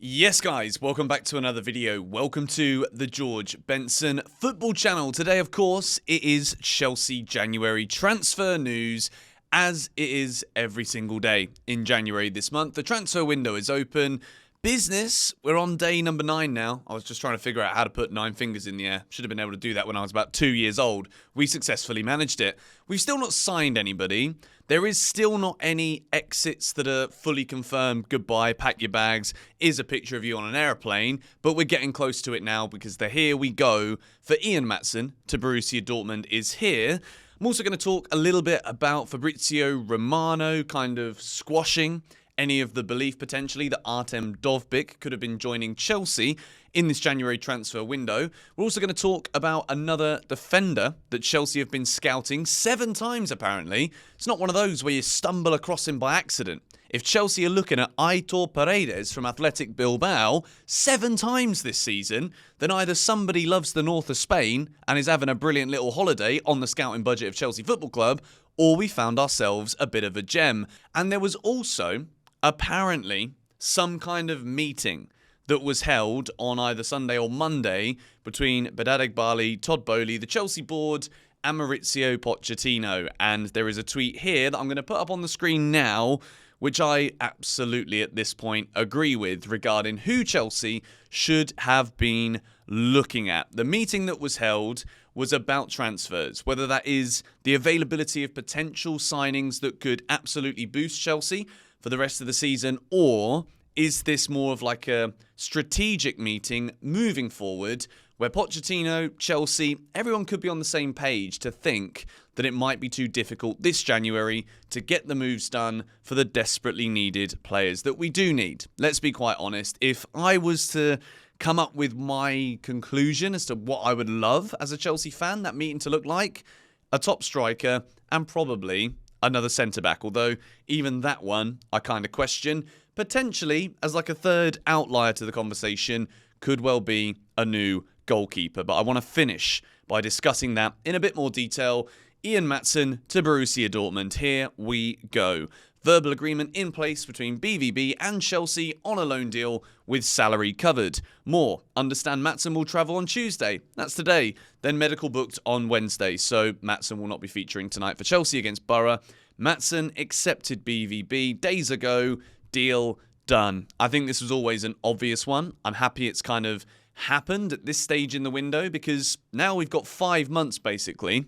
Yes guys, welcome back to another video. Welcome to the George Benson football channel. Today of course it is Chelsea January transfer news, as it is every single day in January this month. The transfer window is open. Business, we're on day number 9 now. I was just trying to figure out how to put 9 fingers in the air. Should have been able to do that when I was about 2 years old. We successfully managed it. We've still not signed anybody. There is still not any exits that are fully confirmed. Goodbye, pack your bags. Is a picture of you on an aeroplane. But we're getting close to it now because the here we go for Ian Maatsen to Borussia Dortmund is here. I'm also going to talk a little bit about Fabrizio Romano kind of squashing any of the belief potentially that Artem Dovbyk could have been joining Chelsea in this January transfer window. We're also going to talk about another defender that Chelsea have been scouting 7 times apparently. It's not one of those where you stumble across him by accident. If Chelsea are looking at Aitor Paredes from Athletic Bilbao 7 times this season, then either somebody loves the north of Spain and is having a brilliant little holiday on the scouting budget of Chelsea Football Club, or we found ourselves a bit of a gem. And there was also apparently some kind of meeting that was held on either Sunday or Monday between Bali, Todd Boehly, the Chelsea board, and Mauricio Pochettino. And there is a tweet here that I'm going to put up on the screen now, which I absolutely at this point agree with regarding who Chelsea should have been looking at. The meeting that was held was about transfers, whether that is the availability of potential signings that could absolutely boost Chelsea for the rest of the season, or is this more of like a strategic meeting moving forward where Pochettino, Chelsea, everyone could be on the same page to think that it might be too difficult this January to get the moves done for the desperately needed players that we do need. Let's be quite honest. If I was to come up with my conclusion as to what I would love as a Chelsea fan that meeting to look like, a top striker and probably another centre-back, although even that one I kind of question. Potentially, as like a third outlier to the conversation, could well be a new goalkeeper. But I want to finish by discussing that in a bit more detail. Ian Maatsen to Borussia Dortmund. Here we go. Verbal agreement in place between BVB and Chelsea on a loan deal with salary covered. More, understand Maatsen will travel on Tuesday. That's today. Then medical booked on Wednesday. So Maatsen will not be featuring tonight for Chelsea against Borough. Maatsen accepted BVB days ago. Deal done. I think this was always an obvious one. I'm happy it's kind of happened at this stage in the window because now we've got 5 months basically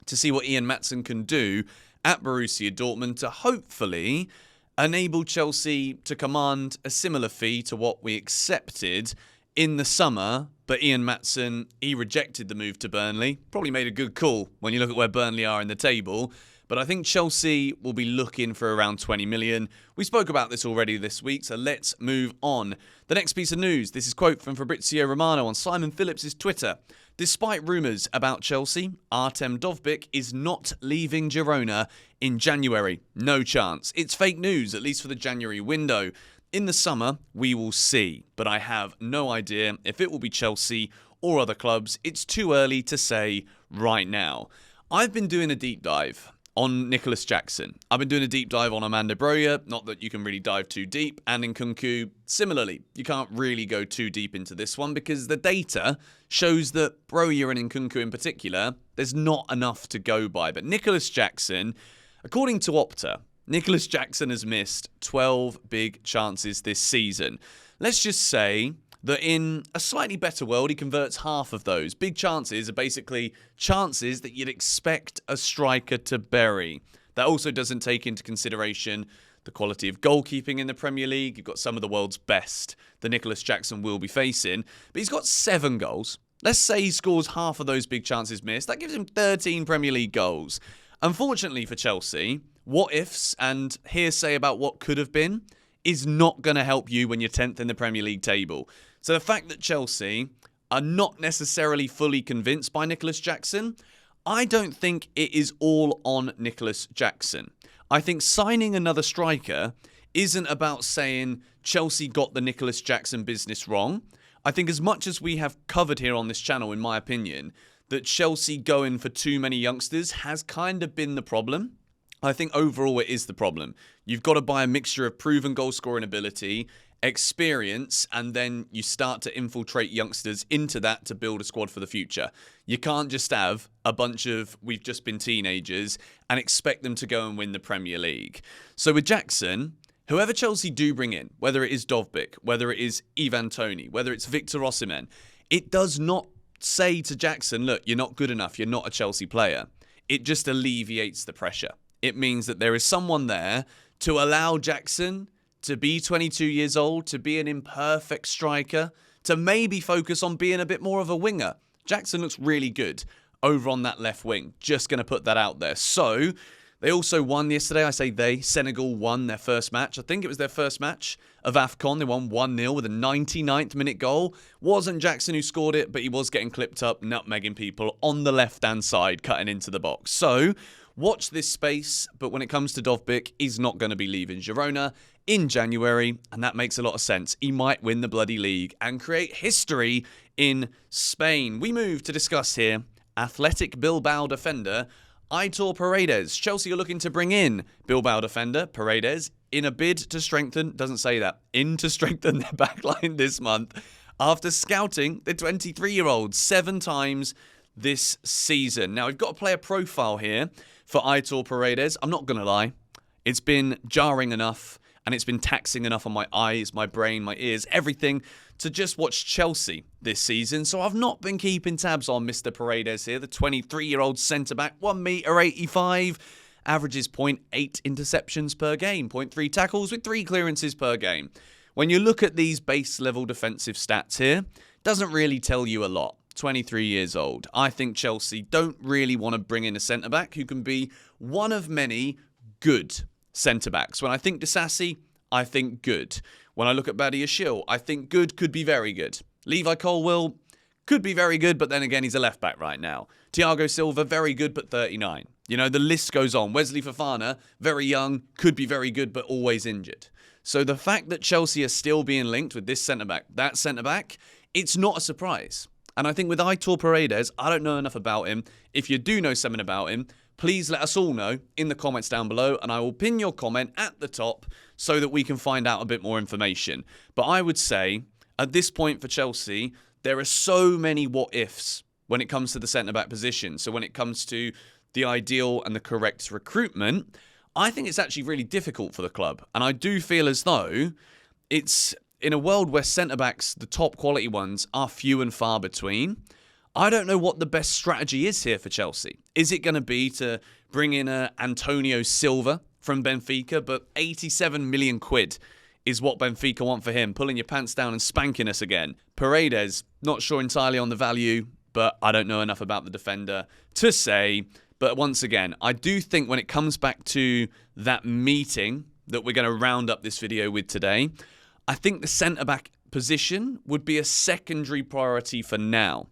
to see what Ian Maatsen can do at Borussia Dortmund to hopefully enable Chelsea to command a similar fee to what we accepted in the summer. But Ian Maatsen, he rejected the move to Burnley. Probably made a good call when you look at where Burnley are in the table. But I think Chelsea will be looking for around 20 million. We spoke about this already this week, so let's move on. The next piece of news, this is a quote from Fabrizio Romano on Simon Phillips' Twitter. Despite rumours about Chelsea, Artem Dovbyk is not leaving Girona in January. No chance. It's fake news, at least for the January window. In the summer, we will see. But I have no idea if it will be Chelsea or other clubs. It's too early to say right now. I've been doing a deep dive on Nicholas Jackson. I've been doing a deep dive on Armando Broja, not that you can really dive too deep, and in Nkunku, similarly, you can't really go too deep into this one because the data shows that Broja and Nkunku in particular, there's not enough to go by. But Nicholas Jackson, according to Opta, Nicholas Jackson has missed 12 big chances this season. Let's just say that in a slightly better world, he converts half of those. Big chances are basically chances that you'd expect a striker to bury. That also doesn't take into consideration the quality of goalkeeping in the Premier League. You've got some of the world's best that Nicholas Jackson will be facing. But he's got 7 goals. Let's say he scores half of those big chances missed. That gives him 13 Premier League goals. Unfortunately for Chelsea, what ifs and hearsay about what could have been is not going to help you when you're 10th in the Premier League table. So the fact that Chelsea are not necessarily fully convinced by Nicholas Jackson, I don't think it is all on Nicholas Jackson. I think signing another striker isn't about saying Chelsea got the Nicholas Jackson business wrong. I think as much as we have covered here on this channel, in my opinion, that Chelsea going for too many youngsters has kind of been the problem. I think overall it is the problem. You've got to buy a mixture of proven goal scoring ability experience, and then you start to infiltrate youngsters into that to build a squad for the future. You can't just have a bunch of we've just been teenagers and expect them to go and win the Premier League. So with Jackson, whoever Chelsea do bring in, whether it is Dovbyk, whether it is Ivan Toney, whether it's Victor Osimhen, it does not say to Jackson, look, you're not good enough, you're not a Chelsea player. It just alleviates the pressure. It means that there is someone there to allow Jackson to be 22 years old, to be an imperfect striker, to maybe focus on being a bit more of a winger. Jackson looks really good over on that left wing. Just going to put that out there. So, they also won yesterday. I say they. Senegal won their first match. I think it was their first match of AFCON. They won 1-0 with a 99th minute goal. Wasn't Jackson who scored it, but he was getting clipped up, nutmegging people on the left-hand side, cutting into the box. So, watch this space. But when it comes to Dovbyk, he's not going to be leaving Girona in January, and that makes a lot of sense. He might win the bloody league and create history in Spain. We move to discuss here Athletic Bilbao defender Aitor Paredes. Chelsea are looking to bring in Bilbao defender Paredes in a bid to strengthen, doesn't say that, to strengthen their backline this month after scouting the 23-year-old 7 times this season. Now, we've got a player profile here for Aitor Paredes. I'm not going to lie. It's been jarring enough and it's been taxing enough on my eyes, my brain, my ears, everything to just watch Chelsea this season. So I've not been keeping tabs on Mr. Paredes here, the 23-year-old centre-back, 1.85 m, averages 0.8 interceptions per game, 0.3 tackles with 3 clearances per game. When you look at these base-level defensive stats here, doesn't really tell you a lot. 23 years old. I think Chelsea don't really want to bring in a centre-back who can be one of many good centre-backs. When I think Disasi, I think good. When I look at Badiashile, I think good could be very good. Levi Colwill could be very good, but then again, he's a left-back right now. Thiago Silva, very good, but 39. You know, the list goes on. Wesley Fofana, very young, could be very good, but always injured. So the fact that Chelsea are still being linked with this centre-back, that centre-back, it's not a surprise. And I think with Aitor Paredes, I don't know enough about him. If you do know something about him, please let us all know in the comments down below, and I will pin your comment at the top so that we can find out a bit more information. But I would say, at this point for Chelsea, there are so many what-ifs when it comes to the centre-back position. So when it comes to the ideal and the correct recruitment, I think it's actually really difficult for the club. And I do feel as though it's in a world where centre-backs, the top quality ones, are few and far between. I don't know what the best strategy is here for Chelsea. Is it going to be to bring in Antonio Silva from Benfica? But 87 million quid is what Benfica want for him, pulling your pants down and spanking us again. Paredes, not sure entirely on the value, but I don't know enough about the defender to say. But once again, I do think when it comes back to that meeting that we're going to round up this video with today, I think the centre-back position would be a secondary priority for now.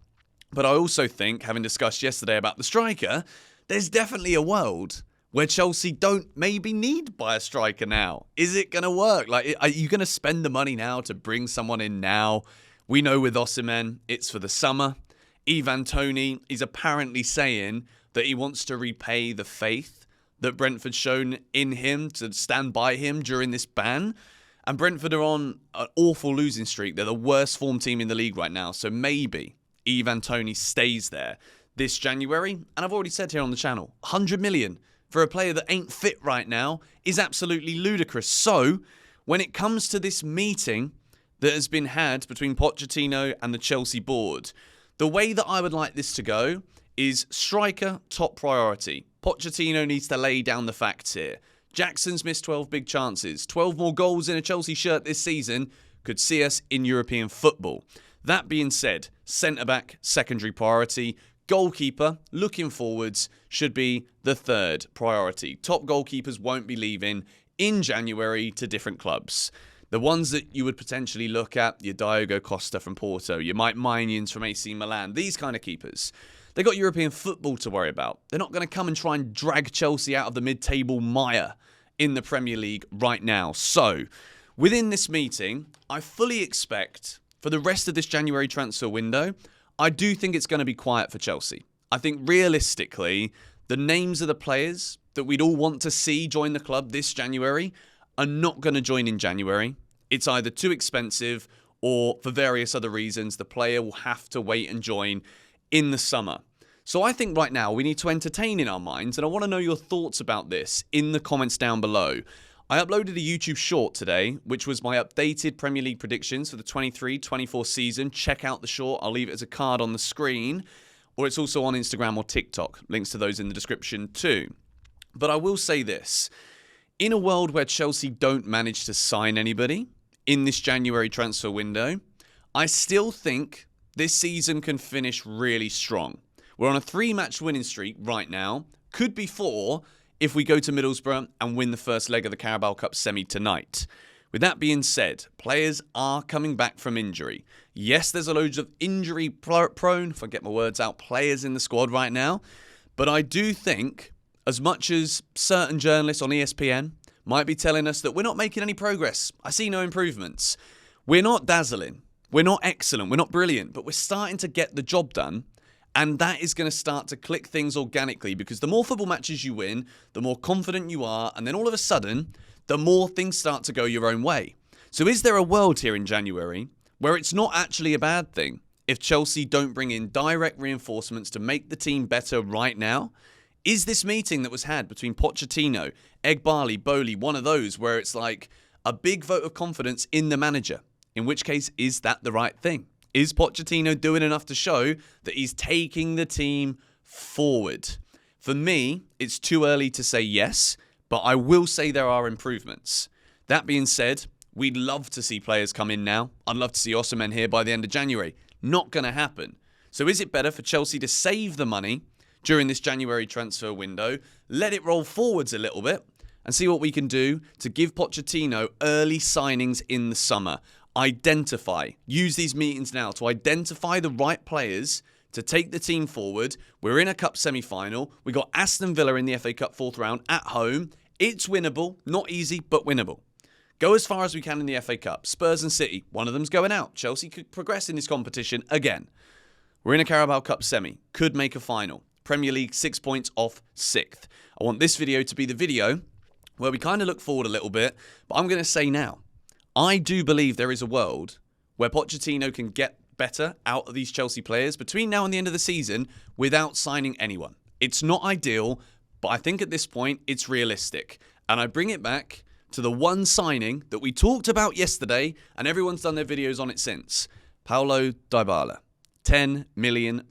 But I also think, having discussed yesterday about the striker, there's definitely a world where Chelsea don't maybe need to buy a striker now. Is it going to work? Like, are you going to spend the money now to bring someone in now? We know with Osimhen, it's for the summer. Ivan Toney is apparently saying that he wants to repay the faith that Brentford's shown in him to stand by him during this ban. And Brentford are on an awful losing streak. They're the worst form team in the league right now. So maybe Ivan Toney stays there this January. And I've already said here on the channel, 100 million for a player that ain't fit right now is absolutely ludicrous. So when it comes to this meeting that has been had between Pochettino and the Chelsea board, the way that I would like this to go is striker top priority. Pochettino needs to lay down the facts here. Jackson's missed 12 big chances. 12 more goals in a Chelsea shirt this season could see us in European football. That being said, centre-back, secondary priority. Goalkeeper, looking forwards, should be the third priority. Top goalkeepers won't be leaving in January to different clubs. The ones that you would potentially look at, your Diogo Costa from Porto, your Mike Maignan from AC Milan, these kind of keepers. They've got European football to worry about. They're not going to come and try and drag Chelsea out of the mid-table mire in the Premier League right now. So, within this meeting, I fully expect for the rest of this January transfer window, I do think it's going to be quiet for Chelsea. I think realistically, the names of the players that we'd all want to see join the club this January are not going to join in January. It's either too expensive or for various other reasons, the player will have to wait and join in the summer. So I think right now we need to entertain in our minds, and I want to know your thoughts about this in the comments down below. I uploaded a YouTube short today, which was my updated Premier League predictions for the 23-24 season. Check out the short. I'll leave it as a card on the screen, or it's also on Instagram or TikTok. Links to those in the description too. But I will say this. In a world where Chelsea don't manage to sign anybody in this January transfer window, I still think this season can finish really strong. We're on a 3-match winning streak right now. Could be 4 if we go to Middlesbrough and win the first leg of the Carabao Cup semi tonight. With that being said, players are coming back from injury. Yes, there's a load of injury prone, if I get my words out, players in the squad right now. But I do think, as much as certain journalists on ESPN might be telling us that we're not making any progress, I see no improvements. We're not dazzling. We're not excellent. We're not brilliant. But we're starting to get the job done. And that is going to start to click things organically, because the more football matches you win, the more confident you are. And then all of a sudden, the more things start to go your own way. So is there a world here in January where it's not actually a bad thing if Chelsea don't bring in direct reinforcements to make the team better right now? Is this meeting that was had between Pochettino, Bali, Boli, one of those where it's like a big vote of confidence in the manager? In which case, is that the right thing? Is Pochettino doing enough to show that he's taking the team forward? For me, it's too early to say yes, but I will say there are improvements. That being said, we'd love to see players come in now. I'd love to see Osimhen here by the end of January. Not going to happen. So is it better for Chelsea to save the money during this January transfer window, let it roll forwards a little bit, and see what we can do to give Pochettino early signings in the summer? Use these meetings now to identify the right players to take the team forward. We're in a cup semi-final. We got Aston Villa in the FA Cup 4th round at home. It's winnable. Not easy, but winnable. Go as far as we can in the FA Cup. Spurs and City, one of them's going out. Chelsea could progress in this competition again. We're in a Carabao Cup semi. Could make a final. Premier League 6 points off 6th. I want this video to be the video where we kind of look forward a little bit, but I'm going to say now, I do believe there is a world where Pochettino can get better out of these Chelsea players between now and the end of the season without signing anyone. It's not ideal, but I think at this point it's realistic. And I bring it back to the one signing that we talked about yesterday, and everyone's done their videos on it since. Paulo Dybala. £10 million.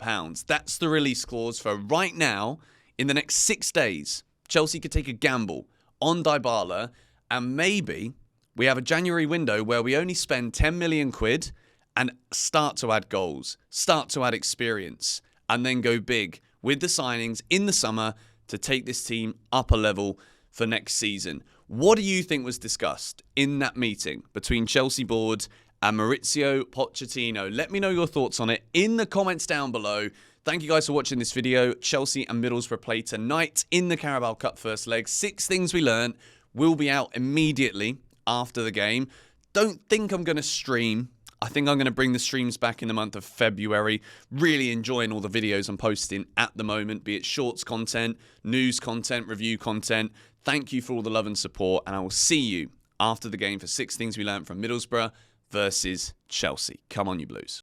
That's the release clause for right now. In the next 6 days, Chelsea could take a gamble on Dybala, and maybe we have a January window where we only spend 10 million quid and start to add goals, start to add experience, and then go big with the signings in the summer to take this team up a level for next season. What do you think was discussed in that meeting between Chelsea board and Mauricio Pochettino? Let me know your thoughts on it in the comments down below. Thank you guys for watching this video. Chelsea and Middlesbrough play tonight in the Carabao Cup first leg. 6 things we learned will be out immediately after the game. Don't think I'm going to stream. I think I'm going to bring the streams back in the month of February. Really enjoying all the videos I'm posting at the moment, be it shorts content, news content, review content. Thank you for all the love and support, and I will see you after the game for 6 things we learned from Middlesbrough versus Chelsea. Come on, you Blues.